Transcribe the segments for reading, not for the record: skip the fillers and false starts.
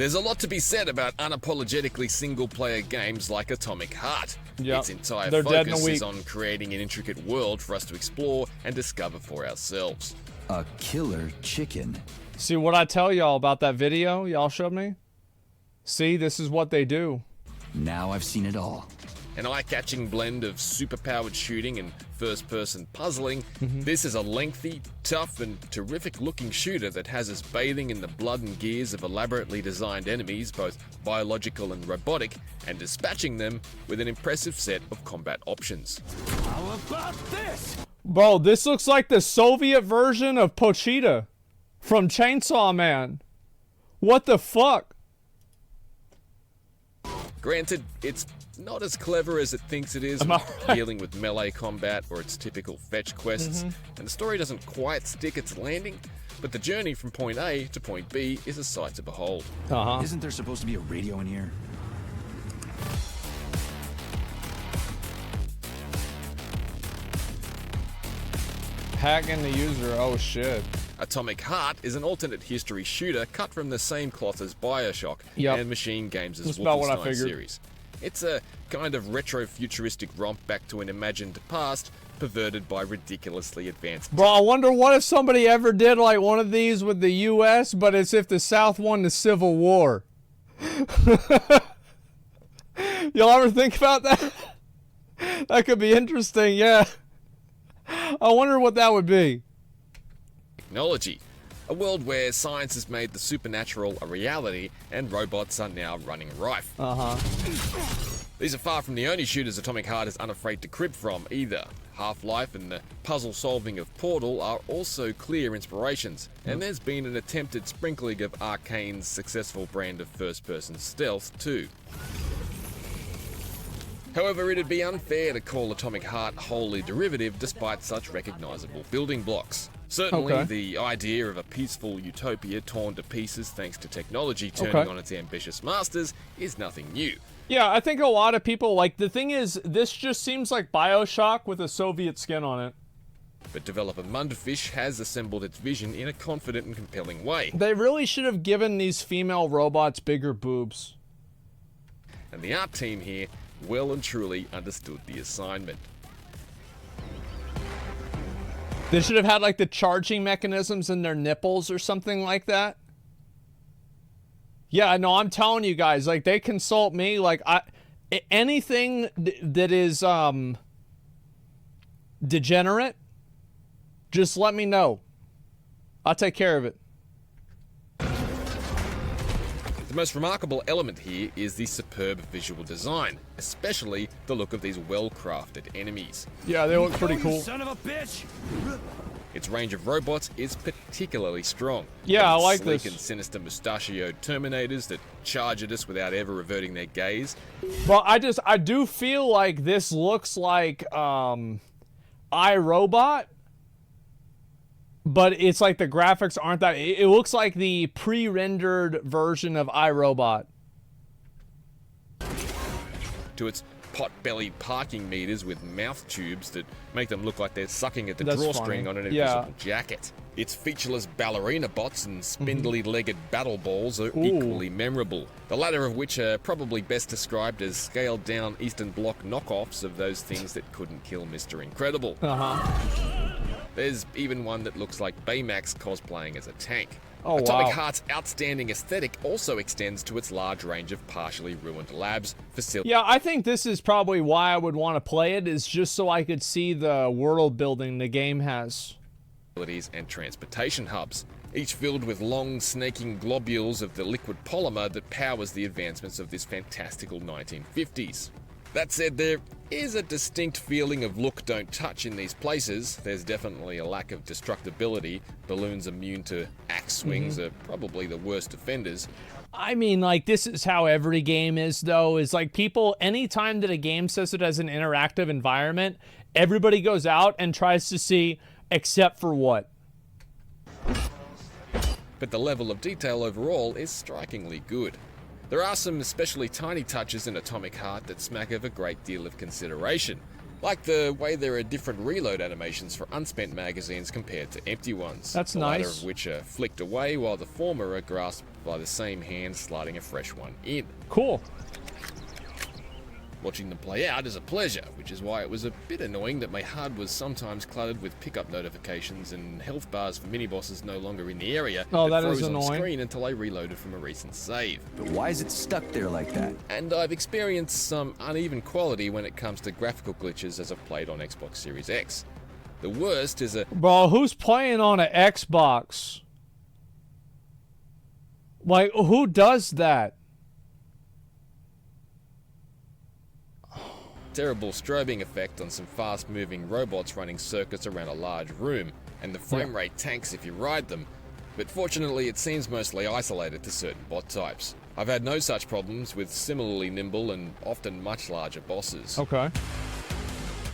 There's a lot to be said about unapologetically single-player games like Atomic Heart. Yep. Its entire They're dead in a focus week. is on creating an intricate world for us to explore and discover for ourselves. A killer chicken. See what I tell y'all about that video y'all showed me? See, this is what they do. Now I've seen it all. An eye-catching blend of superpowered shooting and first-person puzzling, this is a lengthy, tough, and terrific-looking shooter that has us bathing in the blood and gears of elaborately designed enemies, both biological and robotic, and dispatching them with an impressive set of combat options. How about this? Bro, this looks like the Soviet version of Pochita from Chainsaw Man. What the fuck? Granted, it's not as clever as it thinks it is, Am I right? dealing with melee combat or its typical fetch quests, and the story doesn't quite stick its landing, but the journey from point A to point B is a sight to behold. Uh-huh. Isn't there supposed to be a radio in here? Hacking the user, oh shit. Atomic Heart is an alternate history shooter cut from the same cloth as BioShock Yep. and Machine Games' That's about what I Wolfenstein figured. series. It's a kind of retro-futuristic romp back to an imagined past, perverted by ridiculously advanced. Bro, I wonder what if somebody ever did like one of these with the US, but it's if the South won the Civil War. Y'all ever think about that? That could be interesting, yeah. I wonder what that would be. Technology. A world where science has made the supernatural a reality and robots are now running rife. Uh-huh. These are far from the only shooters Atomic Heart is unafraid to crib from either. Half-Life and the puzzle solving of Portal are also clear inspirations, and there's been an attempted sprinkling of Arcane's successful brand of first-person stealth too. However, it'd be unfair to call Atomic Heart wholly derivative despite such recognizable building blocks. Certainly, Okay. the idea of a peaceful utopia torn to pieces thanks to technology turning Okay. on its ambitious masters is nothing new. Yeah, I think a lot of people, like, the thing is, this just seems like BioShock with a Soviet skin on it. But developer Mundfish has assembled its vision in a confident and compelling way. They really should have given these female robots bigger boobs. And the art team here well and truly understood the assignment. They should have had, like, the charging mechanisms in their nipples or something like that. Yeah, no, I'm telling you guys, like, they consult me, like, anything that is, degenerate, just let me know. I'll take care of it. The most remarkable element here is the superb visual design, especially the look of these well-crafted enemies. Yeah, they look pretty cool. Son of a bitch! Its range of robots is particularly strong. Yeah, I like sleek this. and sinister mustachioed Terminators that charge at us without ever averting their gaze. Well, I do feel like this looks like, iRobot, but it's like the graphics aren't that. It looks like the pre-rendered version of iRobot. To its pot-bellied parking meters with mouth tubes that make them look like they're sucking at the That's drawstring funny. on an Yeah. invisible jacket. Its featureless ballerina bots and spindly-legged battle balls are Ooh. equally memorable, the latter of which are probably best described as scaled-down Eastern Bloc knockoffs of those things that couldn't kill Mr. Incredible. Uh-huh. There's even one that looks like Baymax cosplaying as a tank. Oh, Atomic wow. Heart's outstanding aesthetic also extends to its large range of partially ruined labs, facilities, Yeah, I think this is probably why I would want to play it, is just so I could see the world building the game has. and transportation hubs, each filled with long, snaking globules of the liquid polymer that powers the advancements of this fantastical 1950s. That said, there is a distinct feeling of look don't touch in these places. There's definitely a lack of destructibility. Balloons immune to axe swings are probably the worst offenders. I mean, like, this is how every game is, though, is like people, anytime that a game says it has an interactive environment, everybody goes out and tries to see, except for what? But the level of detail overall is strikingly good. There are some especially tiny touches in Atomic Heart that smack of a great deal of consideration. Like the way there are different reload animations for unspent magazines compared to empty ones. That's the latter nice. of which are flicked away while the former are grasped by the same hand sliding a fresh one in. Cool. Watching them play out is a pleasure, which is why it was a bit annoying that my HUD was sometimes cluttered with pickup notifications and health bars for mini-bosses no longer in the area Oh, that froze is on annoying. screen until I reloaded from a recent save. But why is it stuck there like that? And I've experienced some uneven quality when it comes to graphical glitches as I've played on Xbox Series X. The worst is a Bro, who's playing on an Xbox? Like, who does that? terrible strobing effect on some fast-moving robots running circuits around a large room, and the frame rate tanks if you ride them, but fortunately it seems mostly isolated to certain bot types. I've had no such problems with similarly nimble and often much larger bosses. Okay.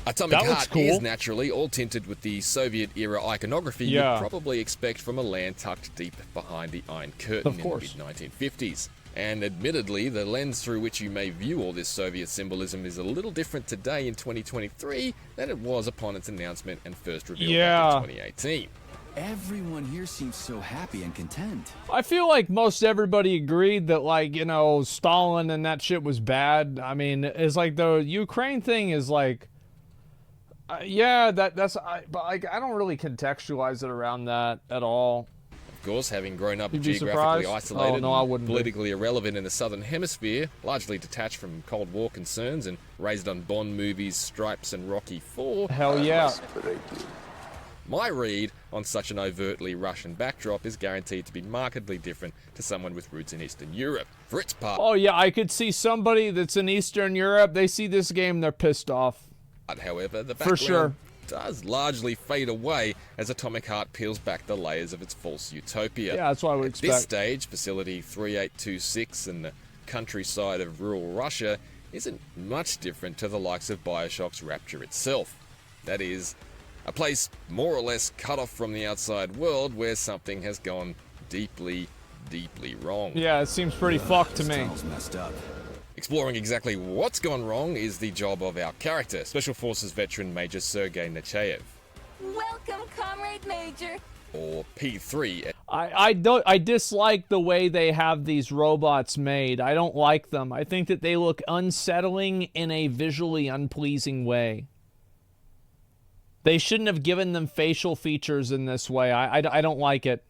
Atomic That looks Heart cool. is naturally all tinted with the Soviet-era iconography Yeah. you'd probably expect from a land tucked deep behind the Iron Curtain Of course. in the mid-1950s. And admittedly, the lens through which you may view all this Soviet symbolism is a little different today in 2023 than it was upon its announcement and first reveal back in 2018. Everyone here seems so happy and content. I feel like most everybody agreed that, like, you know, Stalin and that shit was bad. I mean, it's like the Ukraine thing is like, yeah, but like, I don't really contextualize it around that at all. Of course, having grown up You'd be geographically surprised? isolated Oh, no, I and wouldn't be. politically irrelevant in the Southern Hemisphere, largely detached from Cold War concerns and raised on Bond movies, Stripes and Rocky IV, Hell yeah. my read on such an overtly Russian backdrop is guaranteed to be markedly different to someone with roots in Eastern Europe. For its part, Oh yeah, I could see somebody that's in Eastern Europe, they see this game, they're pissed off. however, the For background sure. does largely fade away as Atomic Heart peels back the layers of its false utopia. Yeah, that's what I would At expect. this stage, Facility 3826 and the countryside of rural Russia isn't much different to the likes of Bioshock's Rapture itself. That is, a place more or less cut off from the outside world where something has gone deeply, deeply wrong. Yeah, it seems pretty fucked to This me. tunnel's messed up. Exploring exactly what's gone wrong is the job of our character, Special Forces veteran Major Sergei Nechayev, Welcome, Comrade Major. or P3. I dislike the way they have these robots made. I don't like them. I think that they look unsettling in a visually unpleasing way. They shouldn't have given them facial features in this way. I don't like it.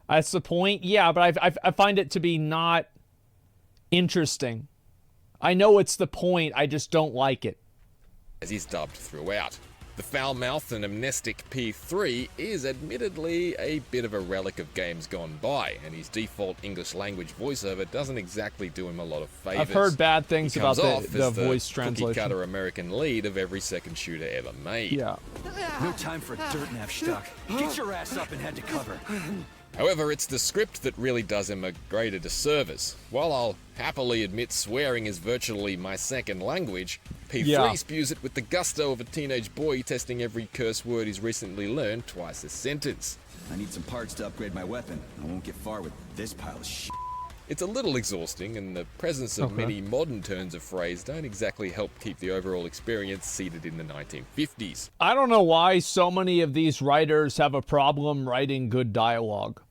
That's the point. Yeah, but I find it to be not interesting. I know it's the point. I just don't like it. As he's dubbed throughout. The foul-mouthed and amnestic P3 is admittedly a bit of a relic of games gone by, and his default English language voiceover doesn't exactly do him a lot of favors. I've heard bad things He about comes off the as voice translation. cookie-cutter American lead of every second shooter ever made. Yeah. No time for dirt nap stuck. Get your ass up and head to cover. However, it's the script that really does him a greater disservice. While I'll happily admit swearing is virtually my second language, P3 Yeah. spews it with the gusto of a teenage boy testing every curse word he's recently learned twice a sentence. I need some parts to upgrade my weapon. I won't get far with this pile of shit. It's a little exhausting, and the presence of many modern turns of phrase don't exactly help keep the overall experience seated in the 1950s. I don't know why so many of these writers have a problem writing good dialogue.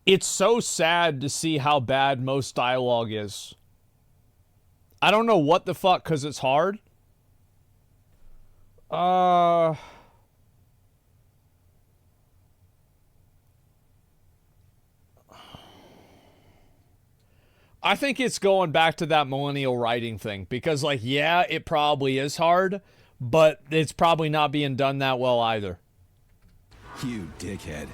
It's so sad to see how bad most dialogue is. I don't know what the fuck, because it's hard. I think it's going back to that millennial writing thing, because, like, yeah, it probably is hard, but it's probably not being done that well either. You dickhead.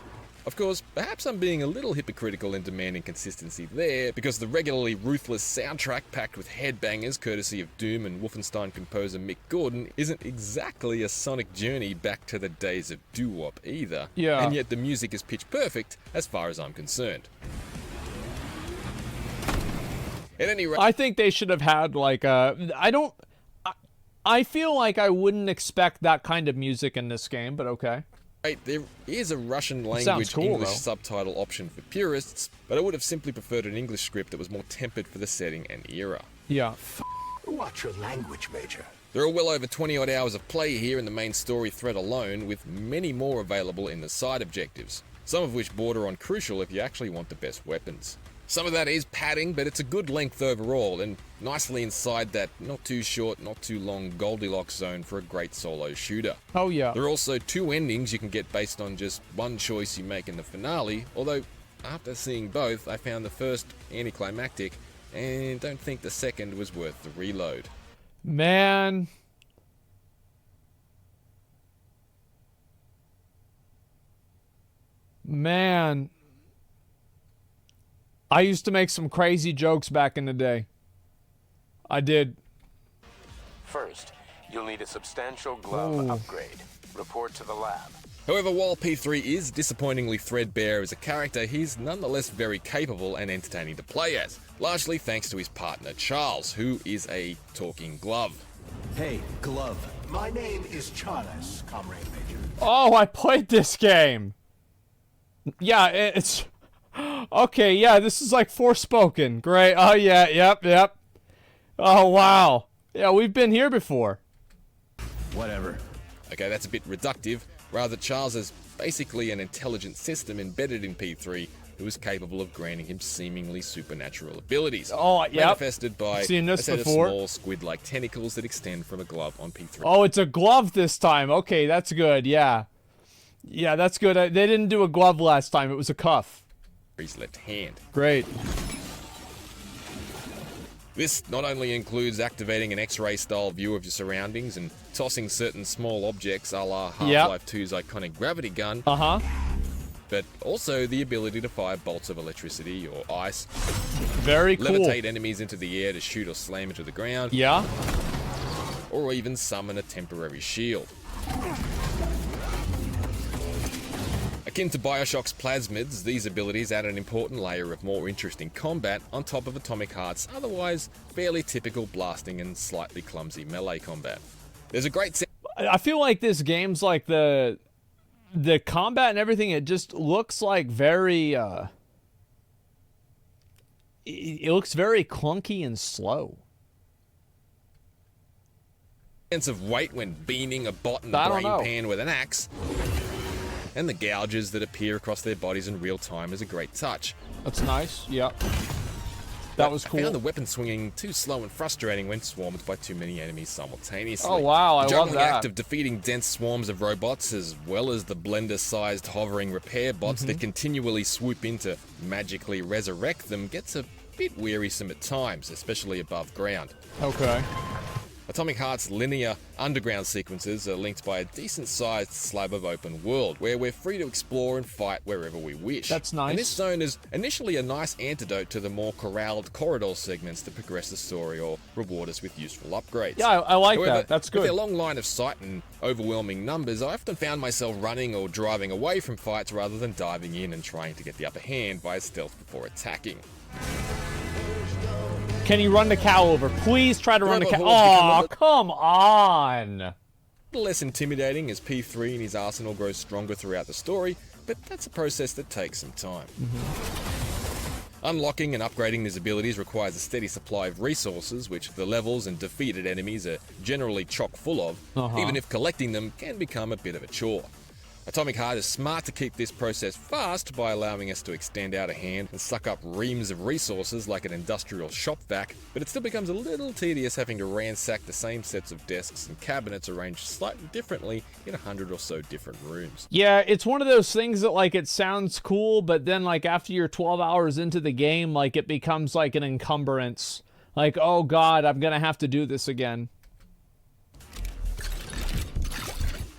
Of course, perhaps I'm being a little hypocritical in demanding consistency there, because the regularly ruthless soundtrack packed with headbangers courtesy of Doom and Wolfenstein composer Mick Gordon isn't exactly a sonic journey back to the days of doo-wop either. Yeah. And yet the music is pitch perfect as far as I'm concerned. At any rate, I think they should have had, like, I feel like I wouldn't expect that kind of music in this game, but okay. there is a Russian sounds language cool, English though. subtitle option for purists, but I would have simply preferred an English script that was more tempered for the setting and era. Yeah. Watch your language, Major. There are well over 20 odd hours of play here in the main story thread alone, with many more available in the side objectives, some of which border on crucial if you actually want the best weapons. Some of that is padding, but it's a good length overall, and nicely inside that not too short, not too long Goldilocks zone for a great solo shooter. Oh yeah. There are also 2 endings you can get based on just one choice you make in the finale, although after seeing both, I found the first anticlimactic, and don't think the second was worth the reload. Man. Man. I used to make some crazy jokes back in the day. I did. First, you'll need a substantial glove upgrade. Report to the lab. However, while P3 is disappointingly threadbare as a character, he's nonetheless very capable and entertaining to play as, largely thanks to his partner Charles, who is a talking glove. Hey, glove. My name is Charles, Comrade Major. Oh, I played this game. Yeah, it's... Okay, yeah, this is like Forspoken. Great. Oh, yeah, yep. Oh, wow. Yeah, we've been here before. Whatever. Okay, that's a bit reductive. Rather, Charles is basically an intelligent system embedded in P3 who is capable of granting him seemingly supernatural abilities. Oh, yep. Manifested by Seen this a set before. of small squid-like tentacles that extend from a glove on P3. Oh, it's a glove this time. Okay, that's good, yeah. Yeah, that's good. They didn't do a glove last time. It was a cuff. His left hand. Great. This not only includes activating an X-ray style view of your surroundings and tossing certain small objects a la Half-Life 2's iconic gravity gun, Uh-huh. but also the ability to fire bolts of electricity or ice, Very cool. levitate enemies into the air to shoot or slam into the ground, Yeah. or even summon a temporary shield. Akin to Bioshock's plasmids, these abilities add an important layer of more interesting combat on top of Atomic Heart's otherwise fairly typical blasting and slightly clumsy melee combat. There's a great sense I feel like this game's like the combat and everything, it just looks like very, it looks very clunky and slow. of weight when beaming a bot in the I don't brain know. pan with an axe, and the gouges that appear across their bodies in real time is a great touch. That's nice, yeah. That was I cool. found the weapon swinging too slow and frustrating when swarmed by too many enemies simultaneously. Oh, wow, I the love juggling that. act of defeating dense swarms of robots, as well as the blender-sized hovering repair bots Mm-hmm. that continually swoop in to magically resurrect them, gets a bit wearisome at times, especially above ground. Okay. Atomic Heart's linear underground sequences are linked by a decent-sized slab of open world, where we're free to explore and fight wherever we wish. That's nice. And this zone is initially a nice antidote to the more corralled corridor segments that progress the story or reward us with useful upgrades. Yeah, I like However, that. That's With good. their long line of sight and overwhelming numbers, I often found myself running or driving away from fights rather than diving in and trying to get the upper hand via stealth before attacking. Can you run the cow over? Please try to run the Grab a cow. horse, become a Aw, little- come on. A little less intimidating as P3 and his arsenal grows stronger throughout the story, but that's a process that takes some time. Unlocking and upgrading these abilities requires a steady supply of resources, which the levels and defeated enemies are generally chock full of, even if collecting them can become a bit of a chore. Atomic Heart is smart to keep this process fast by allowing us to extend out a hand and suck up reams of resources like an industrial shop vac, but it still becomes a little tedious having to ransack the same sets of desks and cabinets arranged slightly differently in 100 or so different rooms. Yeah, it's one of those things that, like, it sounds cool, but then, like, after you're 12 hours into the game, like, it becomes, like, an encumbrance. Like, oh, God, I'm gonna have to do this again.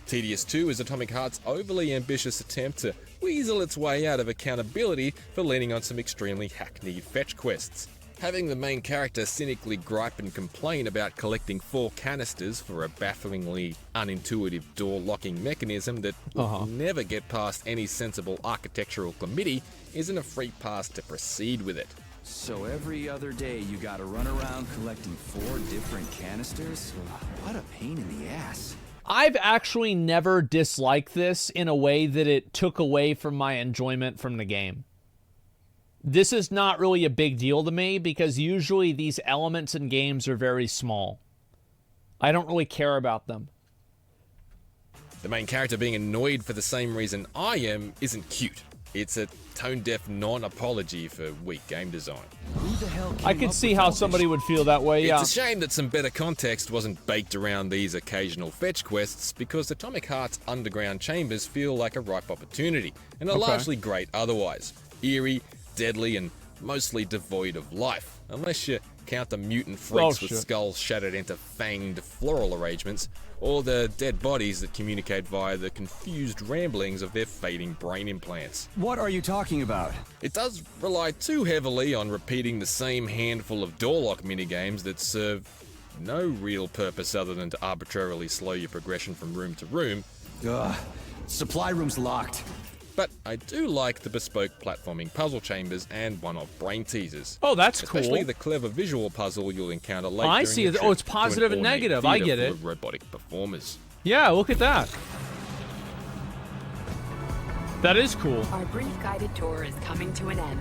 Tedious too is Atomic Heart's overly ambitious attempt to weasel its way out of accountability for leaning on some extremely hackneyed fetch quests. Having the main character cynically gripe and complain about collecting 4 canisters for a bafflingly unintuitive door-locking mechanism that will never get past any sensible architectural committee isn't a free pass to proceed with it. So every other day you gotta run around collecting 4 different canisters? What a pain in the ass. I've actually never disliked this in a way that it took away from my enjoyment from the game. this is not really a big deal to me because usually these elements in games are very small. I don't really care about them. The main character being annoyed for the same reason I am isn't cute. It's a tone-deaf non-apology for weak game design. Who the hell I came could up see with how all somebody this? would feel that way, yeah. It's a shame that some better context wasn't baked around these occasional fetch quests, because Atomic Heart's underground chambers feel like a ripe opportunity, and are largely great otherwise. Eerie, deadly, and mostly devoid of life, unless you count the mutant freaks with skulls shattered into fanged floral arrangements, or the dead bodies that communicate via the confused ramblings of their fading brain implants. What are you talking about? It does rely too heavily on repeating the same handful of door lock minigames that serve no real purpose other than to arbitrarily slow your progression from room to room. Ugh. Supply room's locked. But I do like the bespoke platforming puzzle chambers and one-off brain teasers. Oh, that's cool. Especially the clever visual puzzle you'll encounter later. I see it. Oh, it's positive and negative. I get it. Robotic performers. Yeah, look at that. That is cool. Our brief guided tour is coming to an end.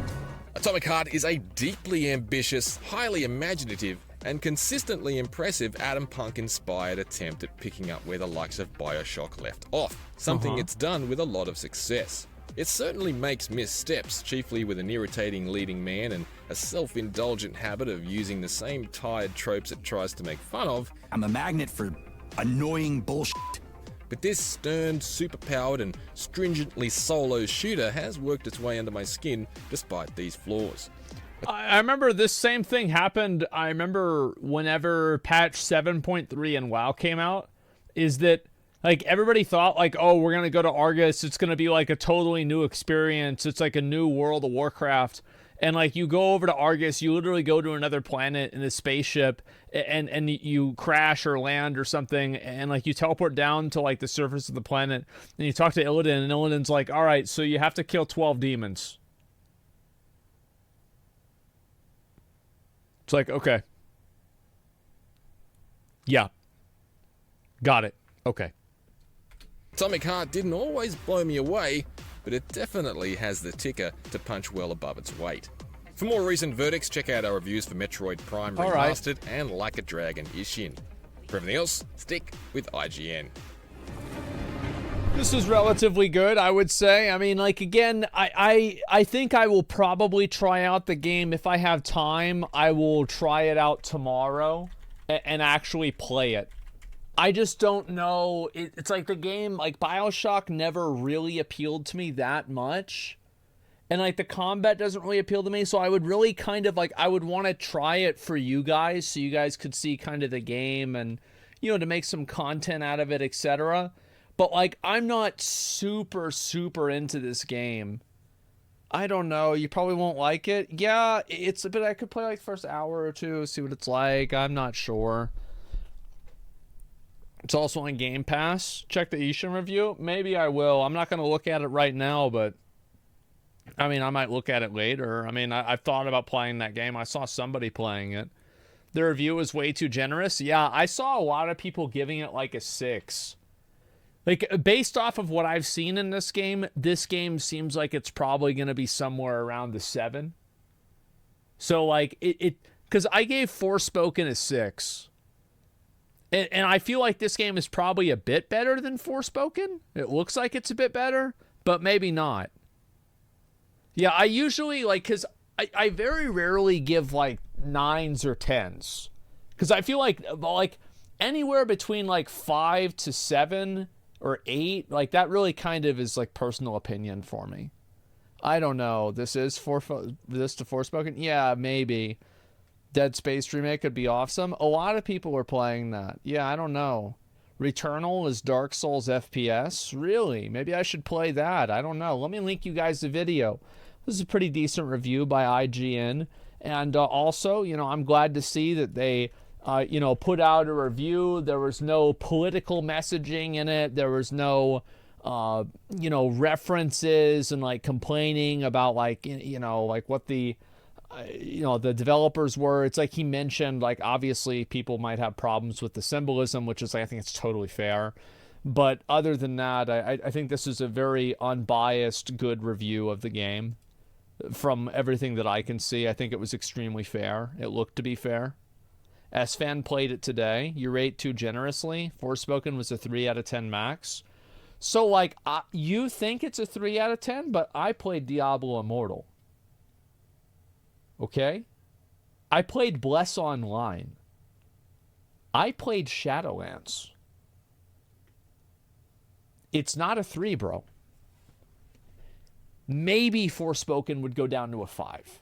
Atomic Heart is a deeply ambitious, highly imaginative, and consistently impressive Atom Punk-inspired attempt at picking up where the likes of BioShock left off, something it's done with a lot of success. It certainly makes missteps, chiefly with an irritating leading man and a self-indulgent habit of using the same tired tropes it tries to make fun of. I'm a magnet for annoying bullshit. But this stern, superpowered, and stringently solo shooter has worked its way under my skin despite these flaws. I remember this same thing happened. I remember whenever patch 7.3 and WoW came out, is that like everybody thought like, oh, we're going to go to Argus. It's going to be like a totally new experience. It's like a new World of Warcraft. And like you go over to Argus, you literally go to another planet in a spaceship and you crash or land or something. And like you teleport down to like the surface of the planet and you talk to Illidan, and Illidan's like, all right, so you have to kill 12 demons. It's like, okay. Yeah. Got it. Okay. Atomic Heart didn't always blow me away, but it definitely has the ticker to punch well above its weight. For more recent verdicts, check out our reviews for Metroid Prime Remastered and Like a Dragon Ishin. For everything else, stick with IGN. This is relatively good, I would say. I mean, like, again, I think I will probably try out the game. If I have time, I will try it out tomorrow and actually play it. I just don't know. It's like the game, like, BioShock never really appealed to me that much. And, like, the combat doesn't really appeal to me. So I would really kind of, like, I would want to try it for you guys so you guys could see kind of the game and, you know, to make some content out of it, etc. But, like, I'm not super, super into this game. I don't know. You probably won't like it. Yeah, it's a bit. I could play, like, the first hour or two, see what it's like. I'm not sure. It's also on Game Pass. Check the Ishin review. Maybe I will. I'm not going to look at it right now, but, I mean, I might look at it later. I mean, I've thought about playing that game. I saw somebody playing it. The review was way too generous. Yeah, I saw a lot of people giving it, like, a 6. Like, based off of what I've seen in this game seems like it's probably going to be somewhere around the 7. So, like, because I gave Forspoken a 6. And I feel like this game is probably a bit better than Forspoken. It looks like it's a bit better, but maybe not. Yeah, I usually, like, because I very rarely give, like, 9s or 10s. Because I feel like anywhere between, like, 5 to 7... or 8, like, that really kind of is, like, personal opinion for me. I don't know. This to Forspoken? Yeah, maybe. Dead Space remake could be awesome. A lot of people are playing that. Yeah, I don't know. Returnal is Dark Souls FPS? Really? Maybe I should play that. I don't know. Let me link you guys the video. This is a pretty decent review by IGN. And also, you know, I'm glad to see that they... you know, put out a review. There was no political messaging in it. There was no, you know, references and, like, complaining about, like, you know, like what the, you know, the developers were. It's like he mentioned, like, obviously people might have problems with the symbolism, which is, like, I think it's totally fair. But other than that, I think this is a very unbiased, good review of the game. From everything that I can see, I think it was extremely fair. It looked to be fair. S-Fan played it today. You rate too generously. Forspoken was a 3 out of 10 max. So, like, you think it's a 3 out of 10, but I played Diablo Immortal. Okay? I played Bless Online. I played Shadowlands. It's not a 3, bro. Maybe Forspoken would go down to a 5.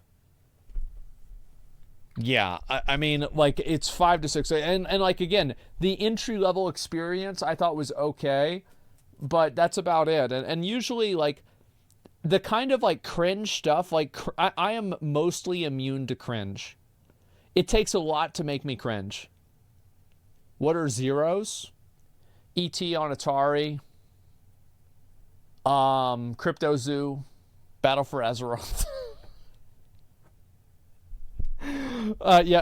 Yeah, I mean, like, it's 5 to 6. And like, again, the entry-level experience I thought was okay, but that's about it. And usually, like, the kind of, like, cringe stuff, like, I am mostly immune to cringe. It takes a lot to make me cringe. What are zeros? E.T. on Atari. Crypto Zoo. Battle for Azeroth.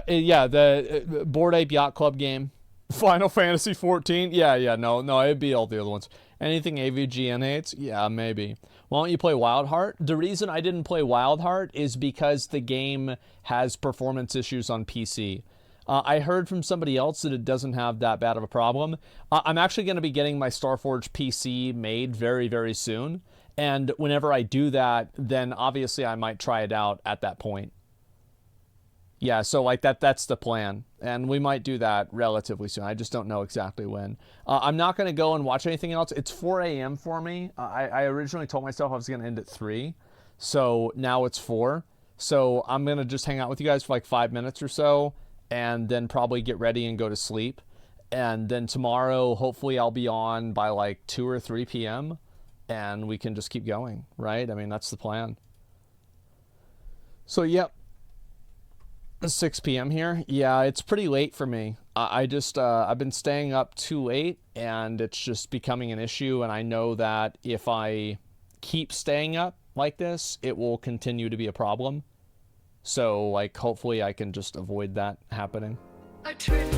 Yeah, the Bored Ape Yacht Club game. Final Fantasy 14. Yeah, no, it'd be all the other ones. Anything AVGN hates? Yeah, maybe. Why don't you play Wild Heart? The reason I didn't play Wild Heart is because the game has performance issues on PC. I heard from somebody else that it doesn't have that bad of a problem. I'm actually going to be getting my Starforge PC made very, very soon. And whenever I do that, then obviously I might try it out at that point. Yeah, so like that's the plan. And we might do that relatively soon. I just don't know exactly when. I'm not going to go and watch anything else. It's 4 a.m. for me. I originally told myself I was going to end at 3. So now it's 4. So I'm going to just hang out with you guys for like 5 minutes or so. And then probably get ready and go to sleep. And then tomorrow, hopefully I'll be on by like 2 or 3 p.m. And we can just keep going, right? I mean, that's the plan. So, yep. 6 p.m. here. Yeah, it's pretty late for me. I've been staying up too late, and it's just becoming an issue. And I know that if I keep staying up like this, it will continue to be a problem. So, like, hopefully I can just avoid that happening. A trip